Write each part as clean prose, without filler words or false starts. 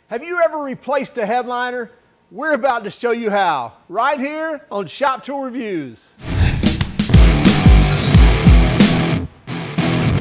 Have you ever replaced a headliner? We're about to show you how, right here on Shop Tool Reviews.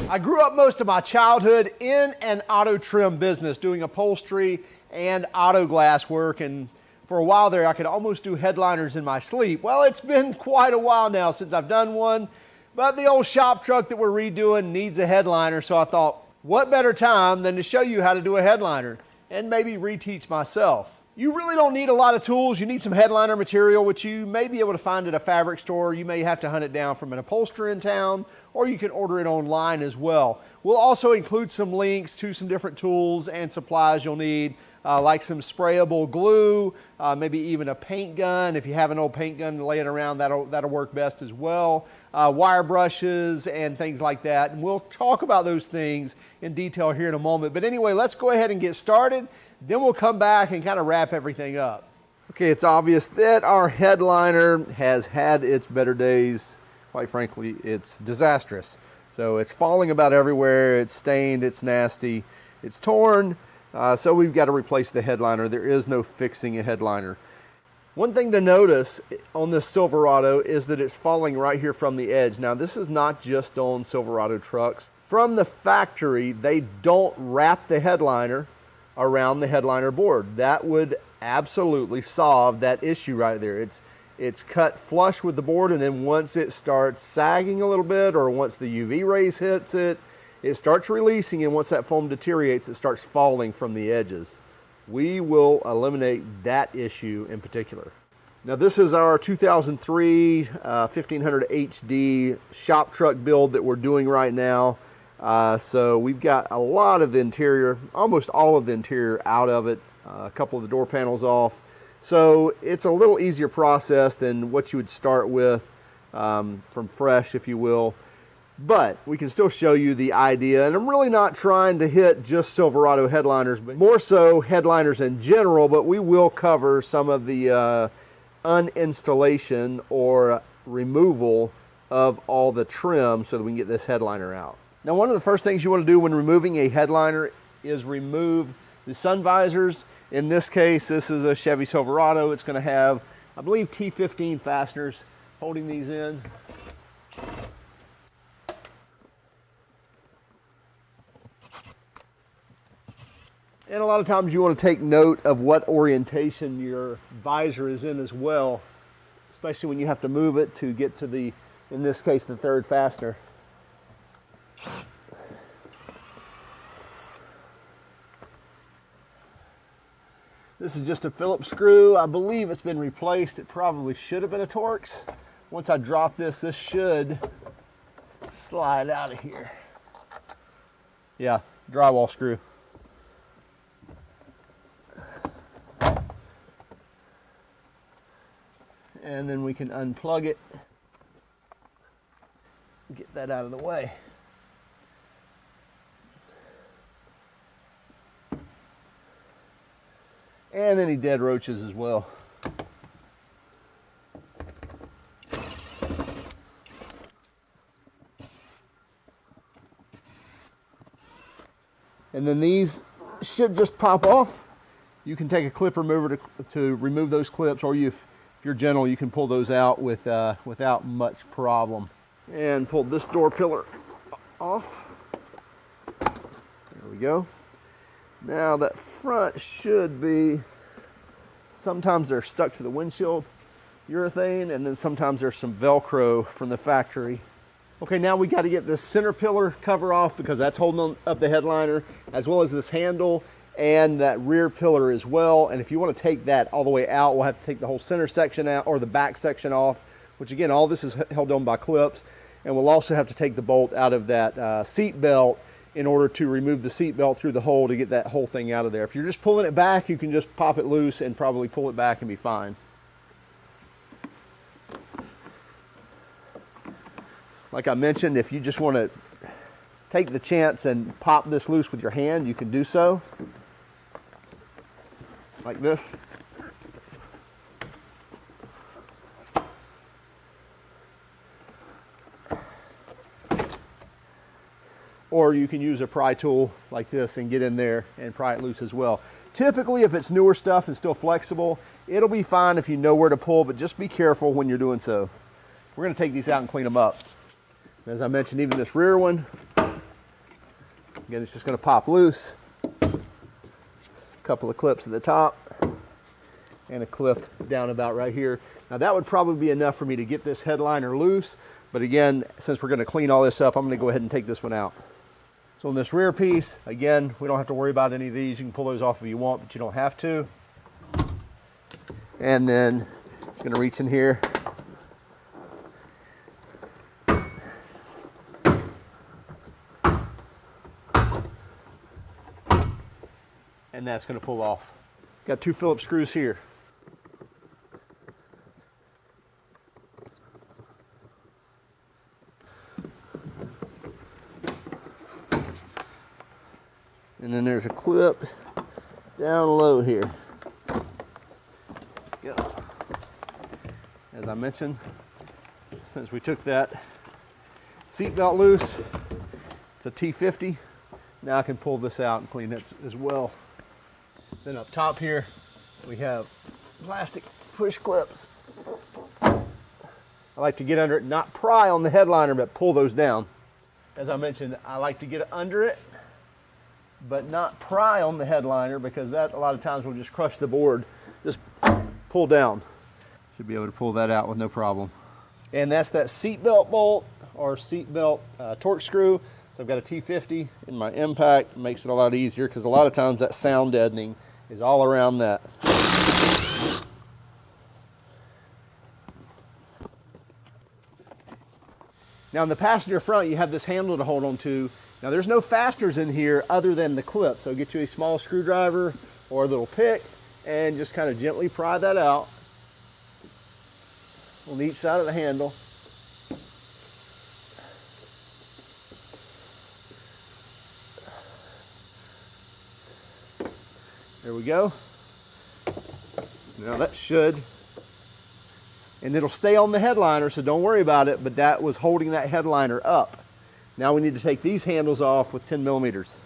I grew up most of my childhood in an auto trim business, doing upholstery and auto glass work, and for a while there I could almost do headliners in my sleep. Well, it's been quite a while now since I've done one, but the old shop truck that we're redoing needs a headliner, so I thought, what better time than to show you how to do a headliner and maybe reteach myself. You really don't need a lot of tools. You need some headliner material, which you may be able to find at a fabric store. You may have to hunt it down from an upholsterer in town, or you can order it online as well. We'll also include some links to some different tools and supplies you'll need, like some sprayable glue, maybe even a paint gun. If you have an old paint gun laying around, that'll work best as well. Wire brushes and things like that. And we'll talk about those things in detail here in a moment. But anyway, let's go ahead and get started. Then we'll come back and kind of wrap everything up. Okay, it's obvious that our headliner has had its better days. Quite frankly, it's disastrous. So it's falling about everywhere, it's stained, it's nasty, it's torn, so we've got to replace the headliner. There is no fixing a headliner. One thing to notice on this Silverado is that it's falling right here from the edge. Now, this is not just on Silverado trucks. From the factory, they don't wrap the headliner around the headliner board. That would absolutely solve that issue right there. It's cut flush with the board, and then once it starts sagging a little bit, or once the UV rays hits it, it starts releasing, and once that foam deteriorates, it starts falling from the edges. We will eliminate that issue in particular. Now, this is our 2003 1500 HD shop truck build that we're doing right now. So we've got a lot of the interior, almost all of the interior out of it, a couple of the door panels off. So it's a little easier process than what you would start with from fresh, if you will. But we can still show you the idea. And I'm really not trying to hit just Silverado headliners, but more so headliners in general. But we will cover some of the uninstallation or removal of all the trim so that we can get this headliner out. Now, one of the first things you want to do when removing a headliner is remove the sun visors. In this case, this is a Chevy Silverado. It's going to have, I believe, T15 fasteners holding these in. And a lot of times you want to take note of what orientation your visor is in as well, especially when you have to move it to get to the, in this case, the third fastener. This is just a Phillips screw. I believe it's been replaced. It probably should have been a Torx. Once I drop this, this should slide out of here. Yeah, drywall screw. And then we can unplug it. Get that out of the way. And any dead roaches as well. And then these should just pop off. You can take a clip remover to remove those clips, or if you're gentle, you can pull those out without much problem. And pull this door pillar off. There we go. Now that front should be, sometimes they're stuck to the windshield urethane, and then sometimes there's some Velcro from the factory. Okay, now we got to get this center pillar cover off because that's holding up the headliner, as well as this handle and that rear pillar as well. And if you want to take that all the way out, we'll have to take the whole center section out, or the back section off, which again, all this is held on by clips. And we'll also have to take the bolt out of that seat belt in order to remove the seat belt through the hole to get that whole thing out of there. If you're just pulling it back, you can just pop it loose and probably pull it back and be fine. Like I mentioned, if you just want to take the chance and pop this loose with your hand, you can do so. Like this. or you can use a pry tool like this and get in there and pry it loose as well. Typically, if it's newer stuff and still flexible, it'll be fine if you know where to pull, but just be careful when you're doing so. We're going to take these out and clean them up. As I mentioned, even this rear one, again, it's just going to pop loose. A couple of clips at the top and a clip down about right here. Now that would probably be enough for me to get this headliner loose, but again, since we're going to clean all this up, I'm going to go ahead and take this one out. So on this rear piece, again, we don't have to worry about any of these. You can pull those off if you want, but you don't have to. And then I'm going to reach in here. And that's going to pull off. Got 2 Phillips screws here. And then there's a clip down low here. Go. As I mentioned, since we took that seat belt loose, it's a T50. Now I can pull this out and clean it as well. Then up top here, we have plastic push clips. I like to get under it, not pry on the headliner, but pull those down. As I mentioned, I like to get under it, but not pry on the headliner, because that a lot of times will just crush the board. Just pull down. Should be able to pull that out with no problem. And that's that seat belt bolt or seat belt torque screw. So I've got a T50 in my impact. It makes it a lot easier, because a lot of times that sound deadening is all around that. Now in the passenger front, you have this handle to hold on to. Now there's no fasteners in here other than the clip. So get you a small screwdriver or a little pick and just kind of gently pry that out on each side of the handle. There we go. Now that should, and it'll stay on the headliner, so don't worry about it, but that was holding that headliner up. Now we need to take these handles off with 10 millimeters.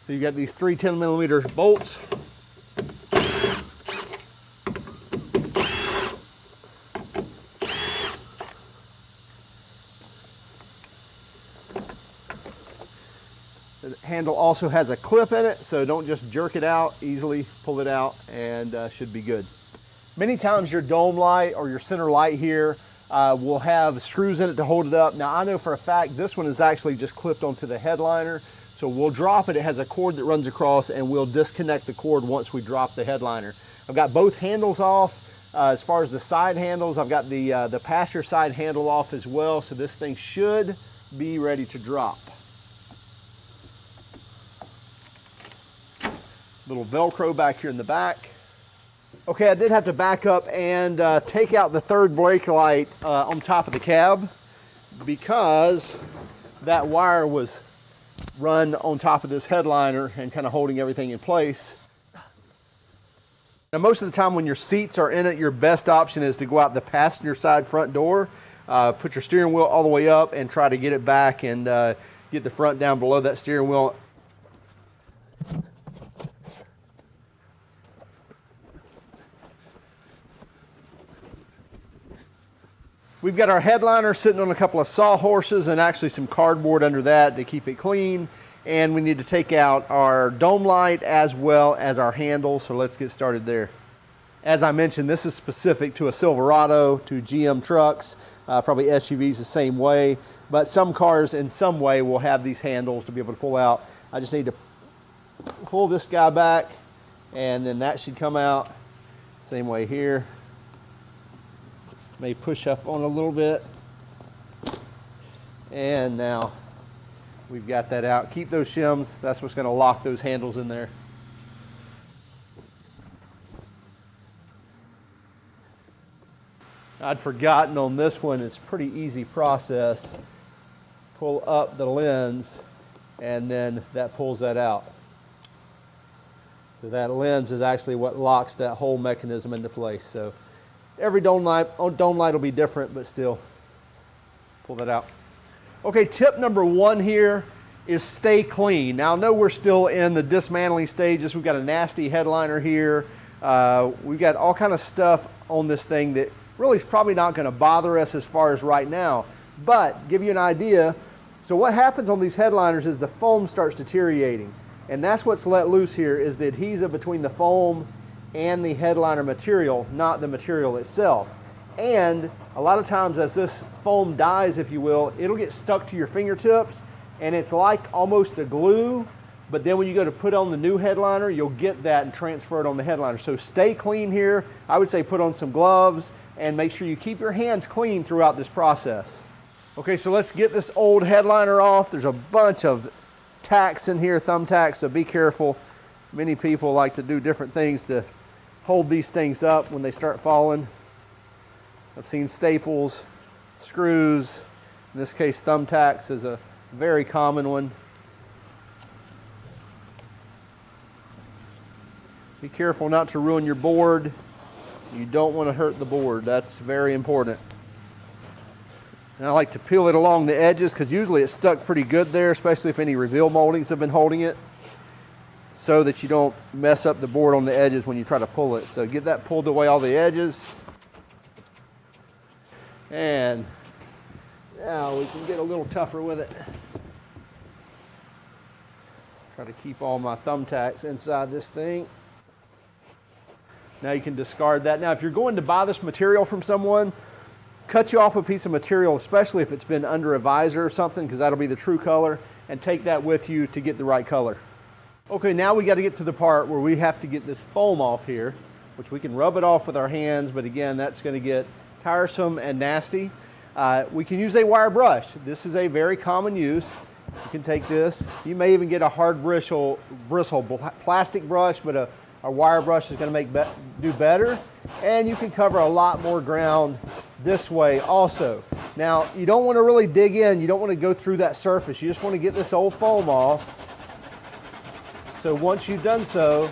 So you got these 3 10-millimeter bolts. The handle also has a clip in it, so don't just jerk it out, easily pull it out, and should be good. Many times your dome light or your center light here will have screws in it to hold it up. Now I know for a fact this one is actually just clipped onto the headliner, so we'll drop it. It has a cord that runs across, and we'll disconnect the cord once we drop the headliner. I've got both handles off. As far as the side handles, I've got the passenger side handle off as well, so this thing should be ready to drop. Little Velcro back here in the back. Okay, I did have to back up and take out the third brake light on top of the cab, because that wire was run on top of this headliner and kind of holding everything in place. Now most of the time when your seats are in it, your best option is to go out the passenger side front door, put your steering wheel all the way up and try to get it back and get the front down below that steering wheel. We've got our headliner sitting on a couple of sawhorses and actually some cardboard under that to keep it clean. And we need to take out our dome light as well as our handle, so let's get started there. As I mentioned, this is specific to a Silverado, to GM trucks, probably SUVs the same way, but some cars in some way will have these handles to be able to pull out. I just need to pull this guy back, and then that should come out. Same way here. May push up on a little bit, and now we've got that out. Keep those shims, that's what's going to lock those handles in there. I'd forgotten on this one, it's a pretty easy process. Pull up the lens, and then that pulls that out. So that lens is actually what locks that whole mechanism into place. So every dome light will be different, but still pull that out. Okay, tip number 1 here is stay clean. Now I know we're still in the dismantling stages. We've got a nasty headliner here. We've got all kind of stuff on this thing that really is probably not going to bother us as far as right now, but give you an idea. So what happens on these headliners is the foam starts deteriorating, and that's what's let loose here, is the adhesive between the foam and the headliner material, not the material itself. And a lot of times as this foam dies, if you will, it'll get stuck to your fingertips, and it's like almost a glue, but then when you go to put on the new headliner, you'll get that and transfer it on the headliner. So stay clean here. I would say put on some gloves and make sure you keep your hands clean throughout this process. Okay, so let's get this old headliner off. There's a bunch of tacks in here, thumbtacks, so be careful. Many people like to do different things to hold these things up when they start falling. I've seen staples, screws. In this case, thumbtacks is a very common one. Be careful not to ruin your board. You don't want to hurt the board. That's very important. And I like to peel it along the edges because usually it's stuck pretty good there, especially if any reveal moldings have been holding it, so that you don't mess up the board on the edges when you try to pull it. So get that pulled away, all the edges. And now we can get a little tougher with it. Try to keep all my thumbtacks inside this thing. Now you can discard that. Now if you're going to buy this material from someone, cut you off a piece of material, especially if it's been under a visor or something, because that'll be the true color, and take that with you to get the right color. Okay, now we got to get to the part where we have to get this foam off here, which we can rub it off with our hands, but again, that's going to get tiresome and nasty. We can use a wire brush. This is a very common use. You can take this. You may even get a hard bristle plastic brush, but a wire brush is going to do better. And you can cover a lot more ground this way also. Now, you don't want to really dig in. You don't want to go through that surface. You just want to get this old foam off. So once you've done so,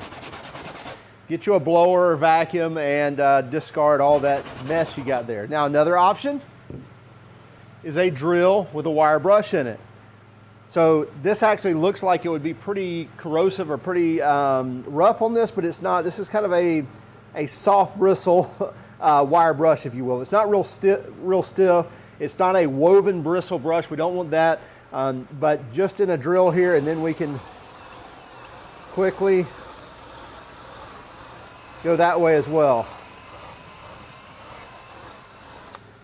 get you a blower or vacuum and discard all that mess you got there. Now, another option is a drill with a wire brush in it. So this actually looks like it would be pretty corrosive or pretty rough on this, but it's not. This is kind of a soft bristle wire brush, if you will. It's not real stiff. It's not a woven bristle brush. We don't want that, but just in a drill here, and then we can quickly go that way as well.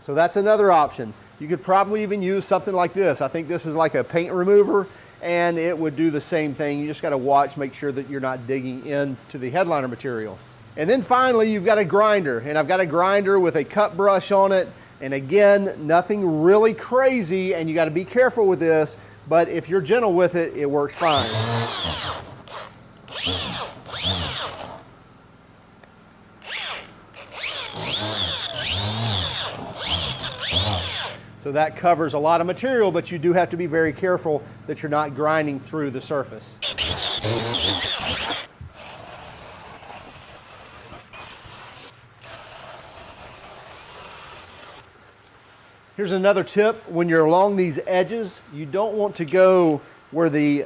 So that's another option. You could probably even use something like this. I think this is like a paint remover, and it would do the same thing. You just got to watch, make sure that you're not digging into the headliner material. And then finally, you've got a grinder, and I've got a grinder with a cut brush on it. And again, nothing really crazy, and you got to be careful with this, but if you're gentle with it, it works fine. So that covers a lot of material, but you do have to be very careful that you're not grinding through the surface. Here's another tip. When you're along these edges, you don't want to go where the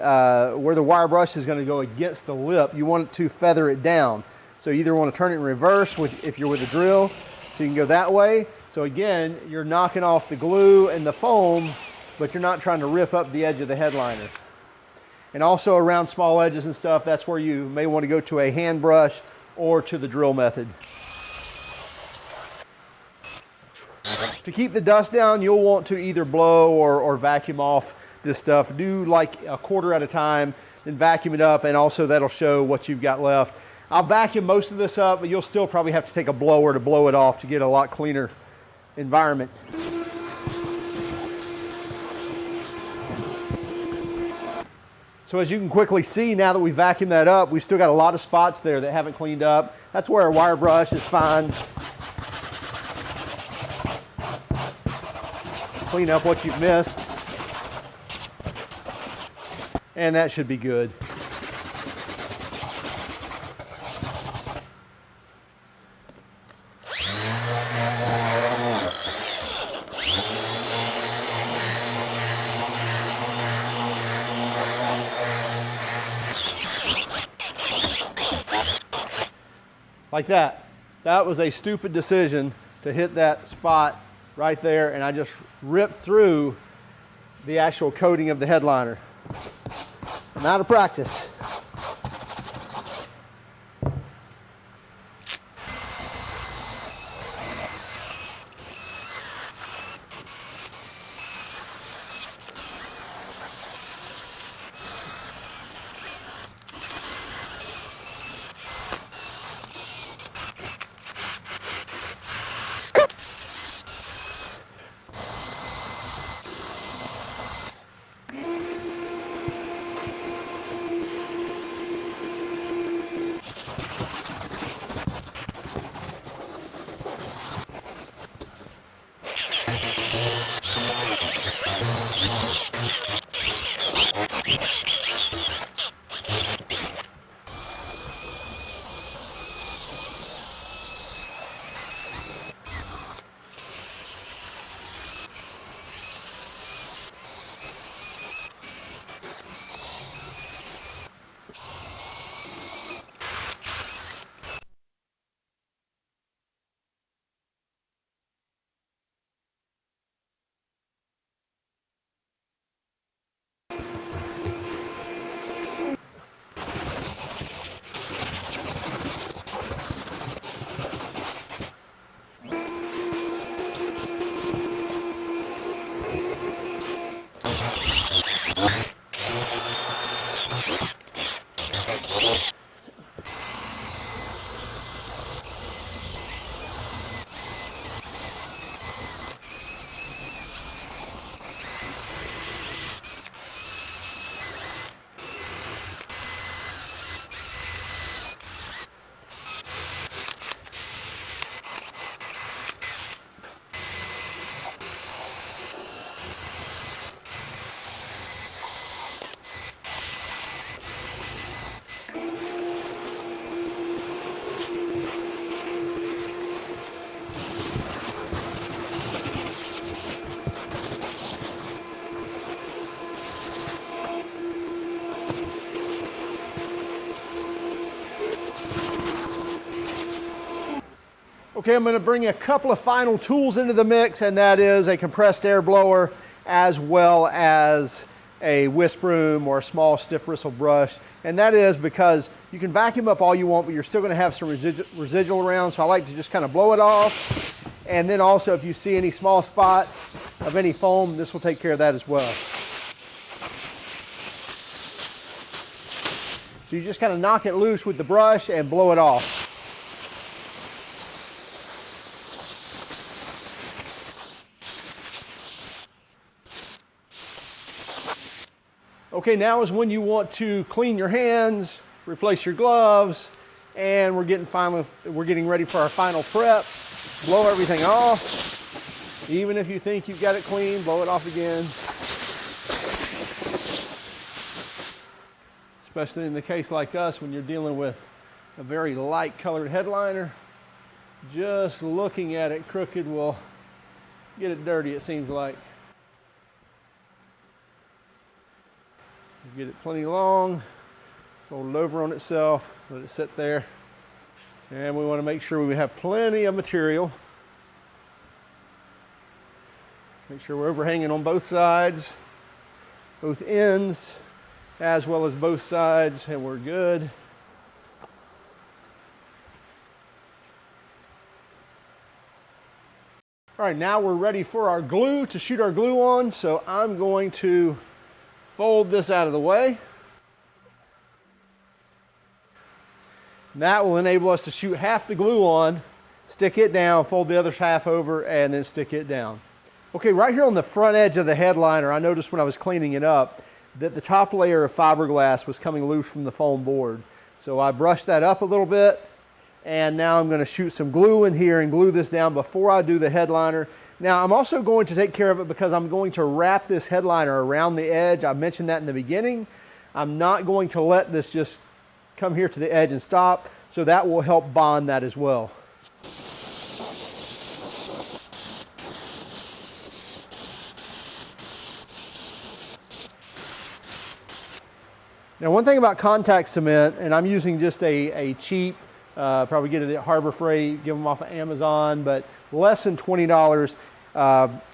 wire brush is going to go against the lip. You want it to feather it down. So you either want to turn it in reverse if you're with a drill, so you can go that way. So again, you're knocking off the glue and the foam, but you're not trying to rip up the edge of the headliner. And also around small edges and stuff, that's where you may want to go to a hand brush or to the drill method. To keep the dust down, you'll want to either blow or vacuum off this stuff. Do like a quarter at a time, then vacuum it up, and also that'll show what you've got left. I'll vacuum most of this up, but you'll still probably have to take a blower to blow it off to get a lot cleaner environment. So as you can quickly see, now that we vacuumed that up, we've still got a lot of spots there that haven't cleaned up. That's where a wire brush is fine. Clean up what you've missed. And that should be good. like that. That was a stupid decision to hit that spot right there, and I just ripped through the actual coating of the headliner. I'm out of practice. Okay, I'm going to bring a couple of final tools into the mix, and that is a compressed air blower as well as a whisk broom or a small stiff bristle brush. And that is because you can vacuum up all you want, but you're still going to have some residual around, so I like to just kind of blow it off. And then also, if you see any small spots of any foam, this will take care of that as well. So you just kind of knock it loose with the brush and blow it off. Okay, now is when you want to clean your hands, replace your gloves, and we're getting ready for our final prep. Blow everything off. Even if you think you've got it clean, blow it off again. Especially in the case like us when you're dealing with a very light colored headliner. Just looking at it crooked will get it dirty, it seems like. Get it plenty long, fold it over on itself, let it sit there. And we want to make sure we have plenty of material. Make sure we're overhanging on both sides, both ends, as well as both sides, and we're good. All right, now we're ready for our glue, to shoot our glue on. So I'm going to fold this out of the way. That will enable us to shoot half the glue on, stick it down, fold the other half over, and then stick it down. Okay, right here on the front edge of the headliner, I noticed when I was cleaning it up that the top layer of fiberglass was coming loose from the foam board. So I brushed that up a little bit, and now I'm going to shoot some glue in here and glue this down before I do the headliner. Now, I'm also going to take care of it because I'm going to wrap this headliner around the edge. I mentioned that in the beginning. I'm not going to let this just come here to the edge and stop, so that will help bond that as well. Now, one thing about contact cement, and I'm using just a cheap Probably get it at Harbor Freight, give them off of Amazon, but less than $20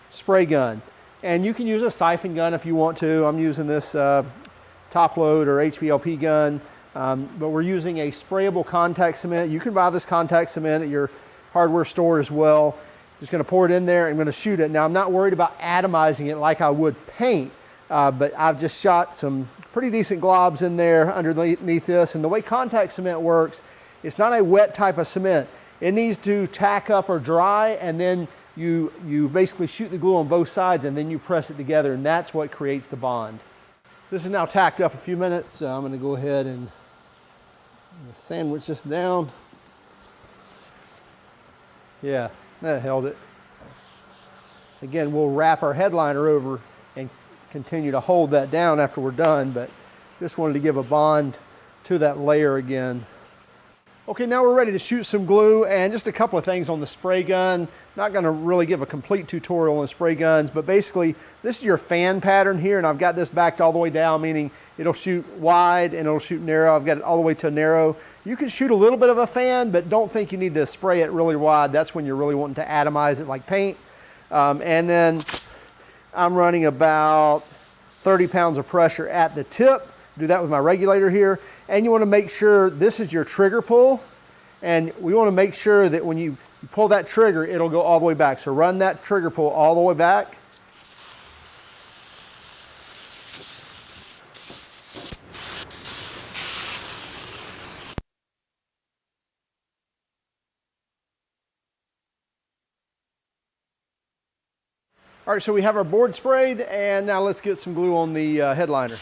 spray gun. And you can use a siphon gun if you want to. I'm using this top load or HVLP gun, but we're using a sprayable contact cement. You can buy this contact cement at your hardware store as well. Just going to pour it in there and I'm going to shoot it. Now I'm not worried about atomizing it like I would paint, but I've just shot some pretty decent globs in there underneath this. And the way contact cement works, it's not a wet type of cement. It needs to tack up or dry, and then you basically shoot the glue on both sides and then you press it together, and that's what creates the bond. This is now tacked up a few minutes, so I'm going to go ahead and sandwich this down. Yeah, that held it. Again, we'll wrap our headliner over and continue to hold that down after we're done, but just wanted to give a bond to that layer again. Okay, now we're ready to shoot some glue, and just a couple of things on the spray gun. Not going to really give a complete tutorial on spray guns, but basically this is your fan pattern here, and I've got this backed all the way down, meaning it'll shoot wide and it'll shoot narrow. I've got it all the way to narrow. You can shoot a little bit of a fan, but don't think you need to spray it really wide. That's when you're really wanting to atomize it like paint. And then I'm running about 30 pounds of pressure at the tip. Do that with my regulator here. And you want to make sure this is your trigger pull, and we want to make sure that when you pull that trigger, it'll go all the way back. So run that trigger pull all the way back. All right, so we have our board sprayed, and now let's get some glue on the headliner.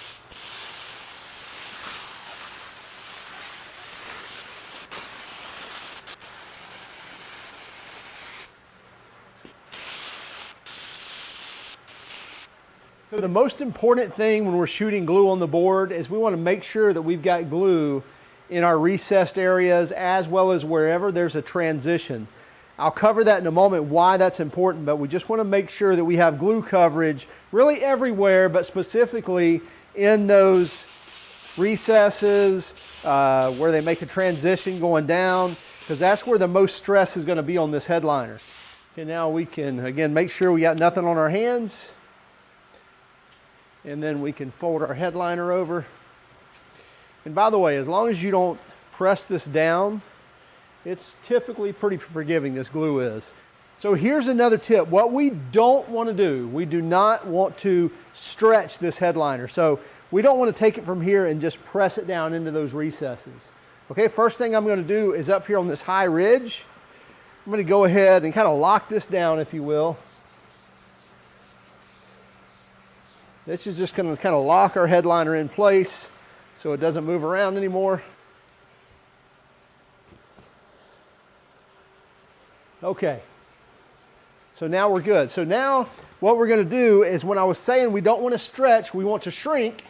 So the most important thing when we're shooting glue on the board is we want to make sure that we've got glue in our recessed areas as well as wherever there's a transition. I'll cover that in a moment, why that's important, but we just want to make sure that we have glue coverage really everywhere, but specifically in those recesses where they make a transition going down, because that's where the most stress is going to be on this headliner. Okay, now we can, again, make sure we got nothing on our hands. And then we can fold our headliner over. And by the way, as long as you don't press this down, it's typically pretty forgiving, this glue is. So here's another tip. What we don't want to do, we do not want to stretch this headliner. So we don't want to take it from here and just press it down into those recesses. Okay, first thing I'm going to do is up here on this high ridge, I'm going to go ahead and kind of lock this down, if you will. This is just going to kind of lock our headliner in place so it doesn't move around anymore. Okay, so now we're good. So now what we're going to do is, when I was saying we don't want to stretch, we want to shrink,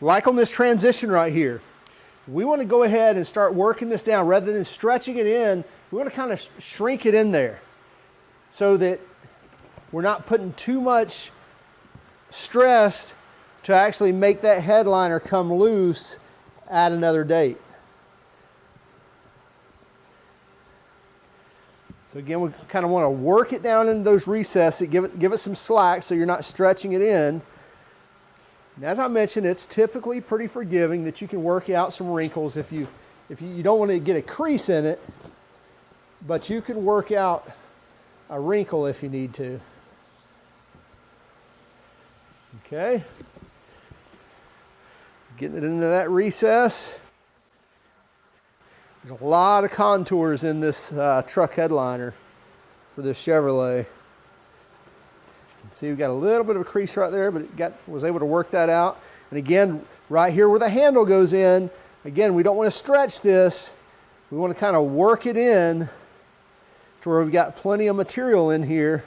like on this transition right here. We want to go ahead and start working this down. Rather than stretching it in, we want to kind of shrink it in there so that we're not putting too much stress to actually make that headliner come loose at another date. So again, we kind of want to work it down into those recesses, give it some slack so you're not stretching it in. And as I mentioned, it's typically pretty forgiving, that you can work out some wrinkles if you don't want to get a crease in it, but you can work out a wrinkle if you need to. Okay, getting it into that recess. There's a lot of contours in this truck headliner for this Chevrolet. See, we've got a little bit of a crease right there, but it was able to work that out. And again, right here where the handle goes in, again, we don't want to stretch this. We want to kind of work it in to where we've got plenty of material in here,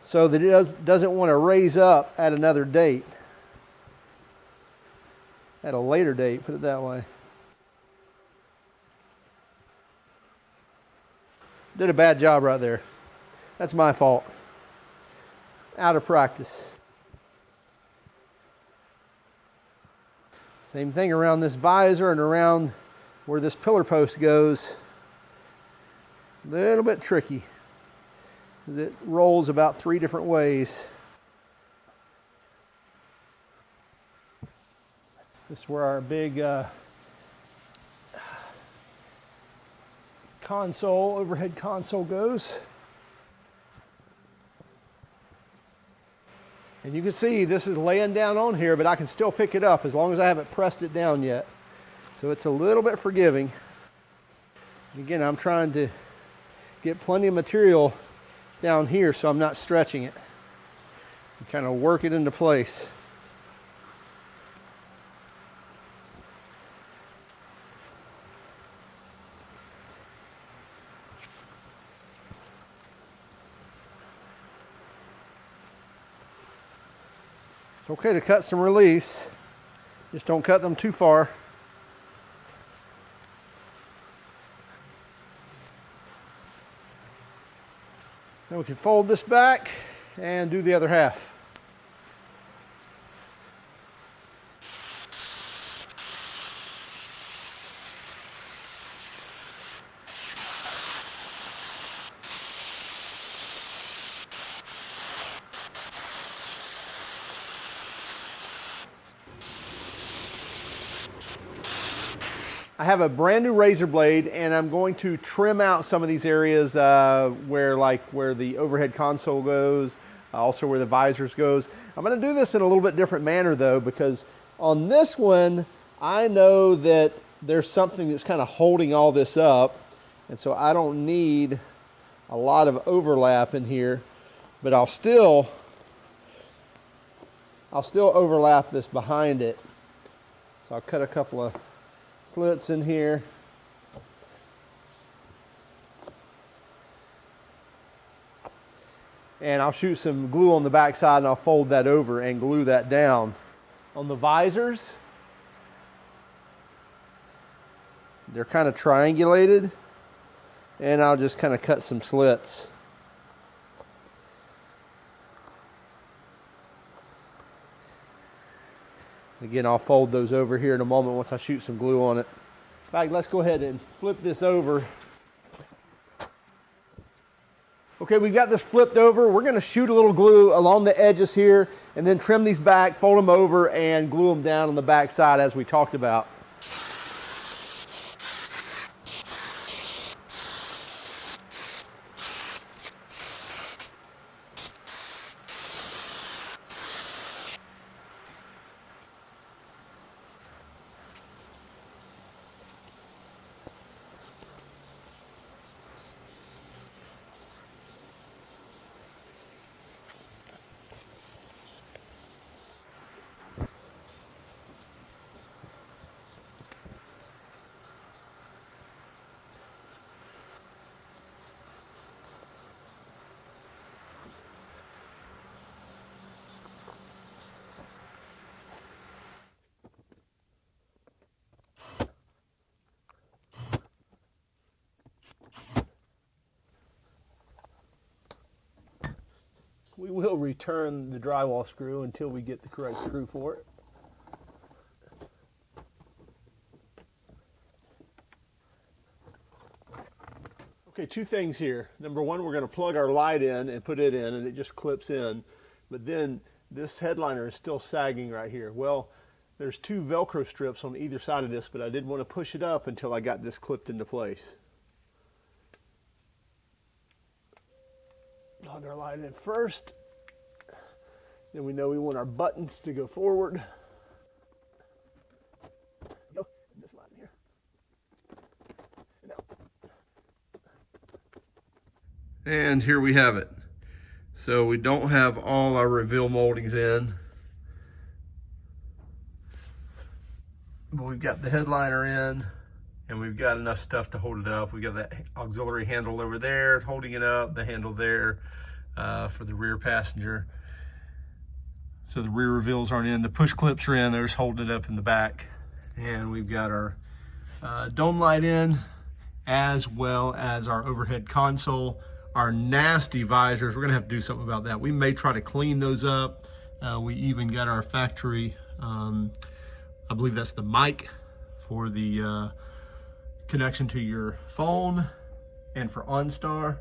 so that it doesn't want to raise up at another date. At a later date, put it that way. Did a bad job right there. That's my fault. Out of practice. Same thing around this visor and around where this pillar post goes, a little bit tricky. It rolls about 3 different ways. This is where our big console, overhead console goes. And you can see this is laying down on here, but I can still pick it up as long as I haven't pressed it down yet. So it's a little bit forgiving. Again, I'm trying to get plenty of material down here so I'm not stretching it. And kind of work it into place. It's okay to cut some reliefs, just don't cut them too far. Then we can fold this back and do the other half. I have a brand new razor blade, and I'm going to trim out some of these areas where the overhead console goes, also where the visors goes. I'm going to do this in a little bit different manner though, because on this one, I know that there's something that's kind of holding all this up, and so I don't need a lot of overlap in here, but I'll still overlap this behind it. So I'll cut a couple of slits in here. And I'll shoot some glue on the back side, and I'll fold that over and glue that down. On the visors, they're kind of triangulated, and I'll just kind of cut some slits. Again, I'll fold those over here in a moment once I shoot some glue on it. In fact, let's go ahead and flip this over. Okay, we've got this flipped over. We're going to shoot a little glue along the edges here and then trim these back, fold them over, and glue them down on the back side as we talked about. We will return the drywall screw until we get the correct screw for it. Okay, 2 things here. Number 1, we're going to plug our light in and put it in, and it just clips in. But then this headliner is still sagging right here. Well, there's 2 Velcro strips on either side of this, but I didn't want to push it up until I got this clipped into place. Plug our light in first. Then we know we want our buttons to go forward. Go, this line here. And here we have it. So we don't have all our reveal moldings in, but we've got the headliner in, and we've got enough stuff to hold it up. We've got that auxiliary handle over there holding it up, the handle there for the rear passenger. So the rear reveals aren't in. The push clips are in. They're just holding it up in the back. And we've got our dome light in, as well as our overhead console. Our nasty visors, we're gonna have to do something about that. We may try to clean those up. We even got our factory, I believe that's the mic for the connection to your phone and for OnStar.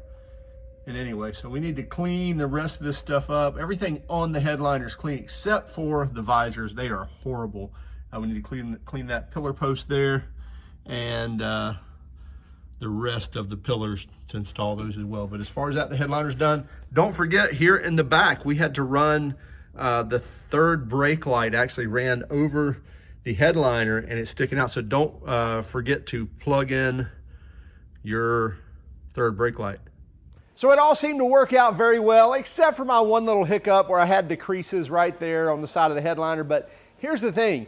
And anyway, so we need to clean the rest of this stuff up. Everything on the headliner is clean except for the visors. They are horrible. We need to clean that pillar post there, and the rest of the pillars to install those as well. But as far as that, the headliner's done. Don't forget, here in the back, we had to run the third brake light actually ran over the headliner and it's sticking out. So don't forget to plug in your third brake light. So it all seemed to work out very well, except for my one little hiccup where I had the creases right there on the side of the headliner. But here's the thing.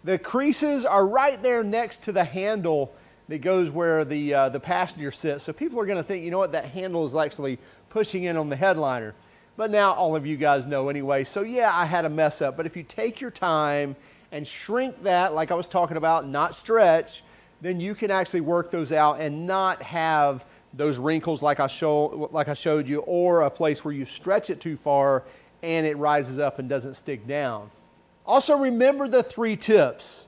The creases are right there next to the handle that goes where the passenger sits. So people are going to think, you know what, that handle is actually pushing in on the headliner. But now all of you guys know anyway. So yeah, I had a mess up. But if you take your time and shrink that, like I was talking about, not stretch, then you can actually work those out and not have those wrinkles like I showed you, or a place where you stretch it too far and it rises up and doesn't stick down. Also, remember the 3 tips.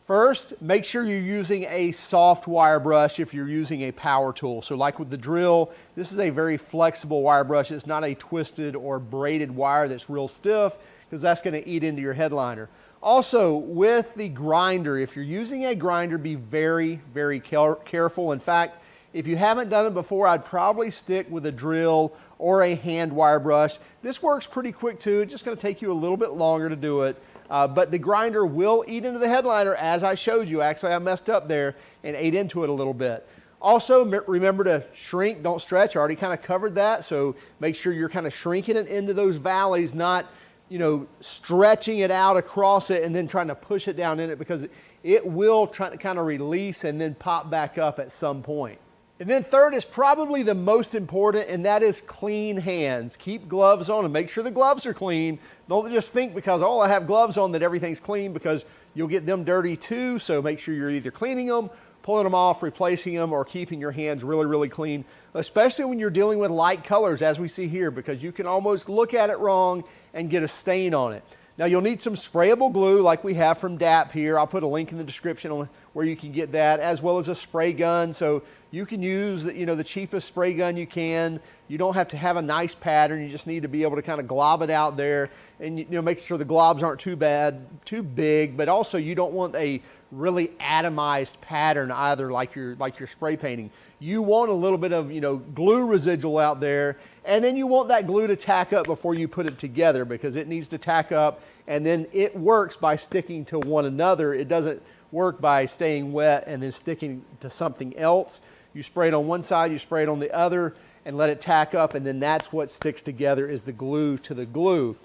First, make sure you're using a soft wire brush if you're using a power tool. So like with the drill, this is a very flexible wire brush. It's not a twisted or braided wire that's real stiff, because that's going to eat into your headliner. Also, with the grinder, if you're using a grinder, be very, very careful. In fact, if you haven't done it before, I'd probably stick with a drill or a hand wire brush. This works pretty quick too. It's just going to take you a little bit longer to do it. But the grinder will eat into the headliner, as I showed you. Actually, I messed up there and ate into it a little bit. Also, remember to shrink, don't stretch. I already kind of covered that. So make sure you're kind of shrinking it into those valleys, not, you know, stretching it out across it and then trying to push it down in it, because it will try to kind of release and then pop back up at some point. And then third is probably the most important, and that is clean hands. Keep gloves on and make sure the gloves are clean. Don't just think because, oh, I have gloves on that everything's clean, because you'll get them dirty too. So make sure you're either cleaning them, pulling them off, replacing them, or keeping your hands really, really clean, especially when you're dealing with light colors, as we see here, because you can almost look at it wrong and get a stain on it. Now you'll need some sprayable glue like we have from DAP here. I'll put a link in the description on where you can get that, as well as a spray gun. So you can use the cheapest spray gun you can. You don't have to have a nice pattern. You just need to be able to kind of glob it out there, and make sure the globs aren't too big, but also you don't want a really atomized pattern either, like your spray painting. You want a little bit of glue residual out there, and then you want that glue to tack up before you put it together, because it needs to tack up, and then it works by sticking to one another. It doesn't work by staying wet and then sticking to something else. You spray it on one side, you spray it on the other, and let it tack up, and then that's what sticks together, is the glue to the glue.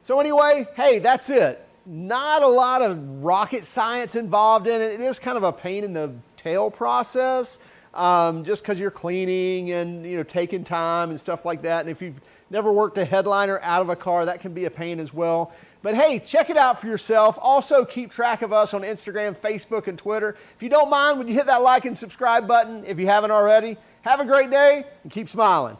So anyway, hey, that's it. Not a lot of rocket science involved in it. It is kind of a pain in the tail process, just because you're cleaning and taking time and stuff like that. And if you've never worked a headliner out of a car, that can be a pain as well. But hey, check it out for yourself. Also, keep track of us on Instagram, Facebook, and Twitter. If you don't mind, would you hit that like and subscribe button if you haven't already? Have a great day and keep smiling.